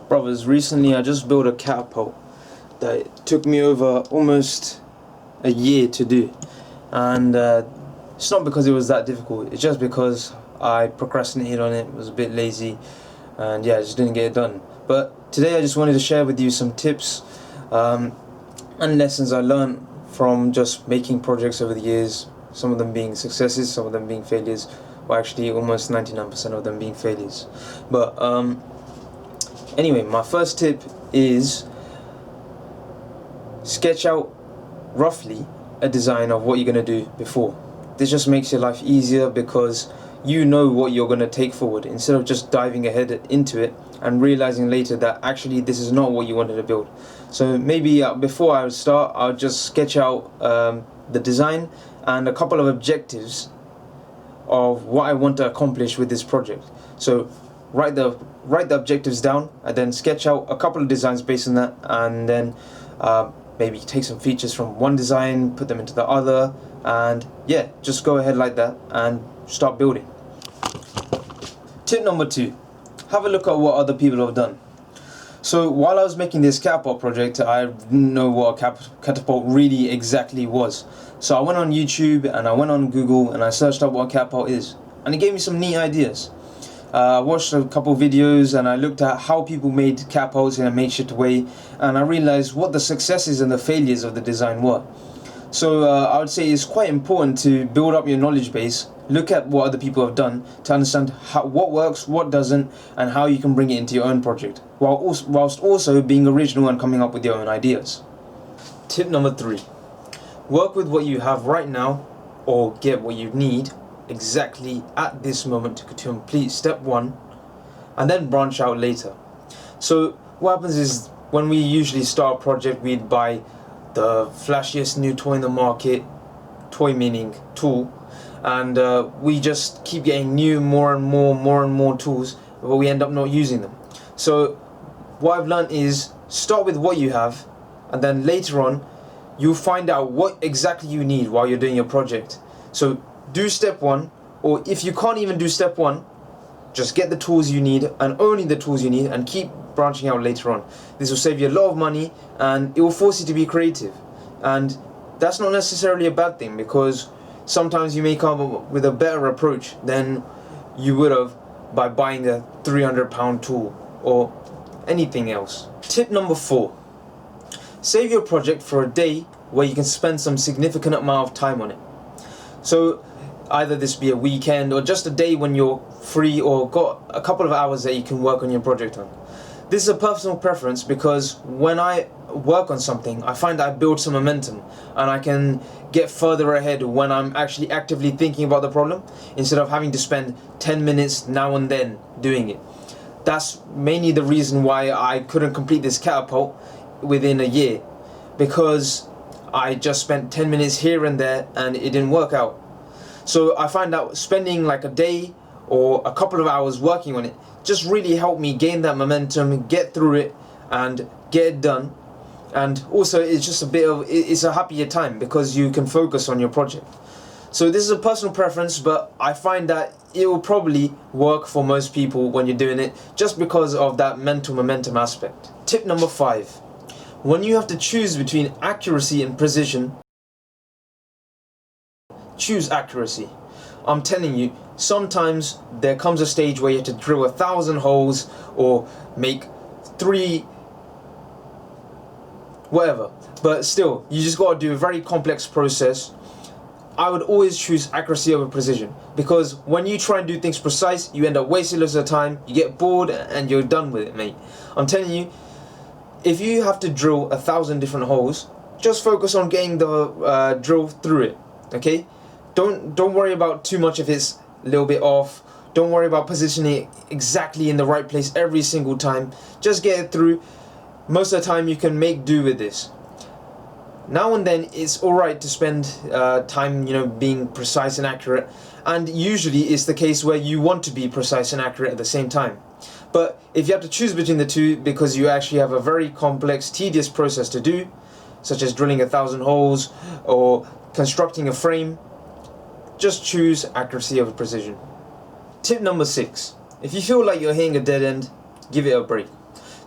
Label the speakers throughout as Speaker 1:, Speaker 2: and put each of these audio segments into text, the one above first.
Speaker 1: Brothers, recently I just built a catapult that it took me over almost a year to do, and it's not because it was that difficult, it's just because I procrastinated on it, was a bit lazy, and yeah, I just didn't get it done. But today I just wanted to share with you some tips and lessons I learned from just making projects over the years, some of them being successes, some of them being failures, or actually almost 99% of them being failures. But anyway, my first tip is sketch out roughly a design of what you're going to do before. This just makes your life easier because you know what you're going to take forward instead of just diving ahead into it and realizing later that actually this is not what you wanted to build. So maybe before I start, I'll just sketch out the design and a couple of objectives of what I want to accomplish with this project. So write the objectives down and then sketch out a couple of designs based on that, and then maybe take some features from one design, put them into the other, and yeah, just go ahead like that and start building. Tip number 2, have a look at what other people have done. So while I was making this catapult project, I didn't know what a catapult really exactly was. So I went on YouTube and I went on Google and I searched up what a catapult is, and it gave me some neat ideas. I watched a couple of videos and I looked at how people made catapults in a makeshift way, and I realized what the successes and the failures of the design were. So I would say it's quite important to build up your knowledge base, look at what other people have done to understand what works, what doesn't, and how you can bring it into your own project, whilst also being original and coming up with your own ideas. Tip number 3, work with what you have right now, or get what you need exactly at this moment to complete step 1, and then branch out later. So what happens is, when we usually start a project, we'd buy the flashiest new toy in the market, toy meaning tool, and we just keep getting new, more and more tools, but we end up not using them. So what I've learned is, start with what you have, and then later on you'll find out what exactly you need while you're doing your project. So do step 1, or if you can't even do step 1, just get the tools you need and only the tools you need, and keep branching out later on. This will save you a lot of money and it will force you to be creative, and that's not necessarily a bad thing, because sometimes you may come up with a better approach than you would have by buying a £300 tool or anything else. Tip number 4, save your project for a day where you can spend some significant amount of time on it. So either this be a weekend or just a day when you're free or got a couple of hours that you can work on your project on. This is a personal preference, because when I work on something, I find that I build some momentum and I can get further ahead when I'm actually actively thinking about the problem, instead of having to spend 10 minutes now and then doing it. That's mainly the reason why I couldn't complete this catapult within a year, because I just spent 10 minutes here and there and it didn't work out. So I find that spending like a day or a couple of hours working on it just really helped me gain that momentum, get through it and get it done. And also it's just it's a happier time because you can focus on your project. So this is a personal preference, but I find that it will probably work for most people when you're doing it, just because of that mental momentum aspect. Tip number 5, when you have to choose between accuracy and precision, choose accuracy. I'm telling you, sometimes there comes a stage where you have to drill 1,000 holes or make 3 whatever, but still you just got to do a very complex process. I would always choose accuracy over precision, because when you try and do things precise, you end up wasting lots of time, you get bored and you're done with it, mate. I'm telling you, if you have to drill 1,000 different holes, just focus on getting the drill through it, okay? Don't worry about too much if it's a little bit off. Don't worry about positioning it exactly in the right place every single time. Just get it through. Most of the time you can make do with this. Now and then it's alright to spend time, being precise and accurate, and usually it's the case where you want to be precise and accurate at the same time. But if you have to choose between the two because you actually have a very complex, tedious process to do, such as drilling 1,000 holes or constructing a frame, just choose accuracy over precision. Tip number 6. If you feel like you're hitting a dead end, give it a break.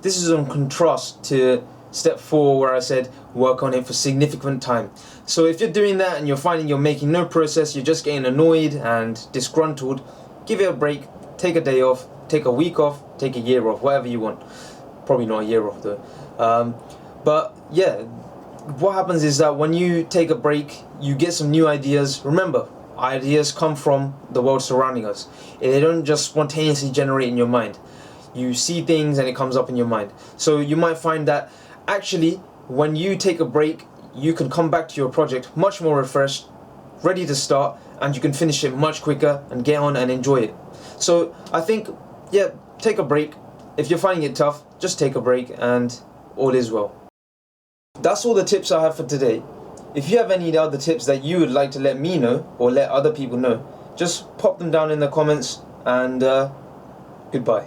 Speaker 1: This is in contrast to step 4 where I said work on it for significant time. So if you're doing that and you're finding you're making no progress, you're just getting annoyed and disgruntled, give it a break, take a day off, take a week off, take a year off, whatever you want. Probably not a year off though. But yeah, what happens is that when you take a break, you get some new ideas. Remember, ideas come from the world surrounding us. They don't just spontaneously generate in your mind. You see things and it comes up in your mind. So you might find that actually when you take a break, you can come back to your project much more refreshed, ready to start, and you can finish it much quicker and get on and enjoy it. So I think, yeah, take a break. If you're finding it tough, just take a break and all is well. That's all the tips I have for today. If you have any other tips that you would like to let me know or let other people know, just pop them down in the comments, and goodbye.